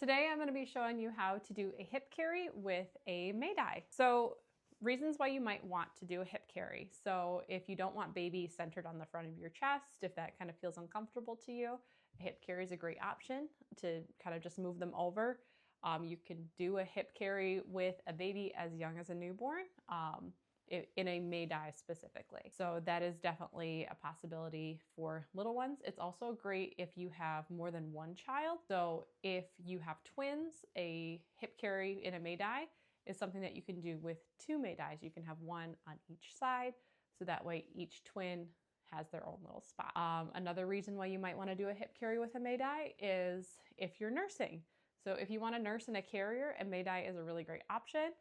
Today I'm going to be showing you how to do a hip carry with a Meh Dai. So reasons why you might want to do a hip carry. So if you don't want baby centered on the front of your chest, if that kind of feels uncomfortable to you, a hip carry is a great option to kind of just move them over. You can do a hip carry with a baby as young as a newborn. In a Meh Dai specifically. So that is definitely a possibility for little ones. It's also great if you have more than one child. So if you have twins, a hip carry in a Meh Dai is something that you can do with two Meh Dais. You can have one on each side, so that way each twin has their own little spot. Another reason why you might want to do a hip carry with a Meh Dai is if you're nursing. So if you want to nurse in a carrier, a Meh Dai is a really great option.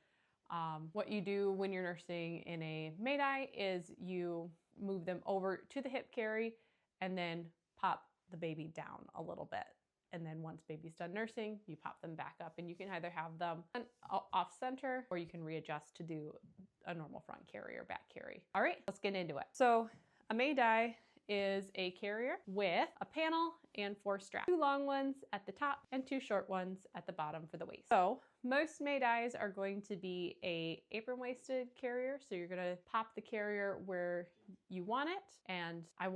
What you do when you're nursing in a Meh Dai is you move them over to the hip carry and then pop the baby down a little bit. And then once baby's done nursing, you pop them back up, and you can either have them off center or you can readjust to do a normal front carry or back carry. All right, let's get into it. So a Meh Dai is a carrier with a panel and 4 straps. 2 long ones at the top and 2 short ones at the bottom for the waist. So most Meh Dais are going to be a apron waisted carrier. So you're gonna pop the carrier where you want it. And I'm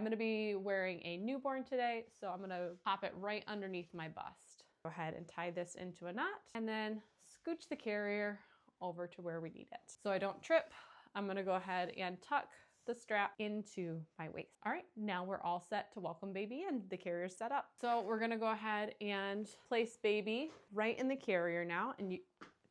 gonna be wearing a newborn today, so I'm gonna pop it right underneath my bust. Go ahead and tie this into a knot and then scooch the carrier over to where we need it. So I don't trip, I'm gonna go ahead and tuck the strap into my waist. All right, now we're all set to welcome baby in. The carrier's set up. So we're gonna go ahead and place baby right in the carrier now, and you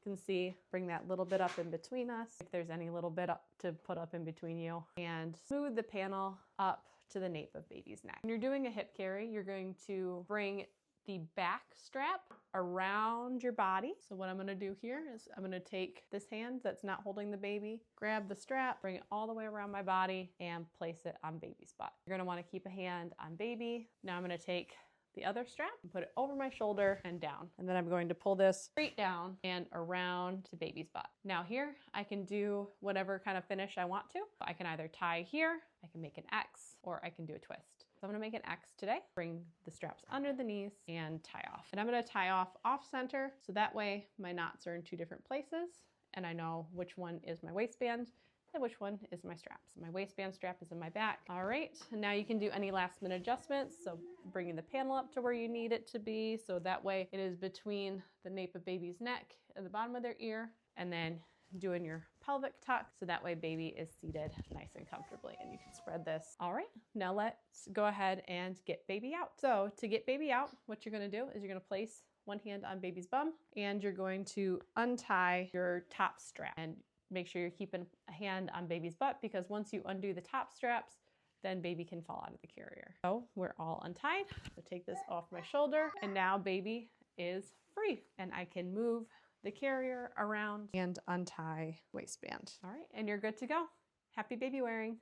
can see, bring that little bit up in between us, if there's any little bit up to put up in between you, and smooth the panel up to the nape of baby's neck. When you're doing a hip carry, you're going to bring the back strap around your body. So what I'm gonna do here is I'm gonna take this hand that's not holding the baby, grab the strap, bring it all the way around my body and place it on baby's butt. You're gonna wanna keep a hand on baby. Now I'm gonna take the other strap and put it over my shoulder and down. And then I'm going to pull this straight down and around to baby's butt. Now here, I can do whatever kind of finish I want to. I can either tie here, I can make an X, or I can do a twist. So I'm gonna make an X today. Bring the straps under the knees and tie off. And I'm gonna tie off center, so that way my knots are in 2 different places and I know which one is my waistband and which one is my strap. So my waistband strap is in my back. All right, and now you can do any last minute adjustments. So bringing the panel up to where you need it to be. So that way it is between the nape of baby's neck and the bottom of their ear, and then doing your pelvic tuck. So that way baby is seated nice and comfortably, and you can spread this. All right, now let's go ahead and get baby out. So to get baby out, what you're gonna do is you're gonna place one hand on baby's bum and you're going to untie your top strap, and make sure you're keeping a hand on baby's butt, because once you undo the top straps, then baby can fall out of the carrier. So we're all untied. So take this off my shoulder, and now baby is free, and I can move the carrier around and untie waistband. All right, and you're good to go. Happy baby wearing.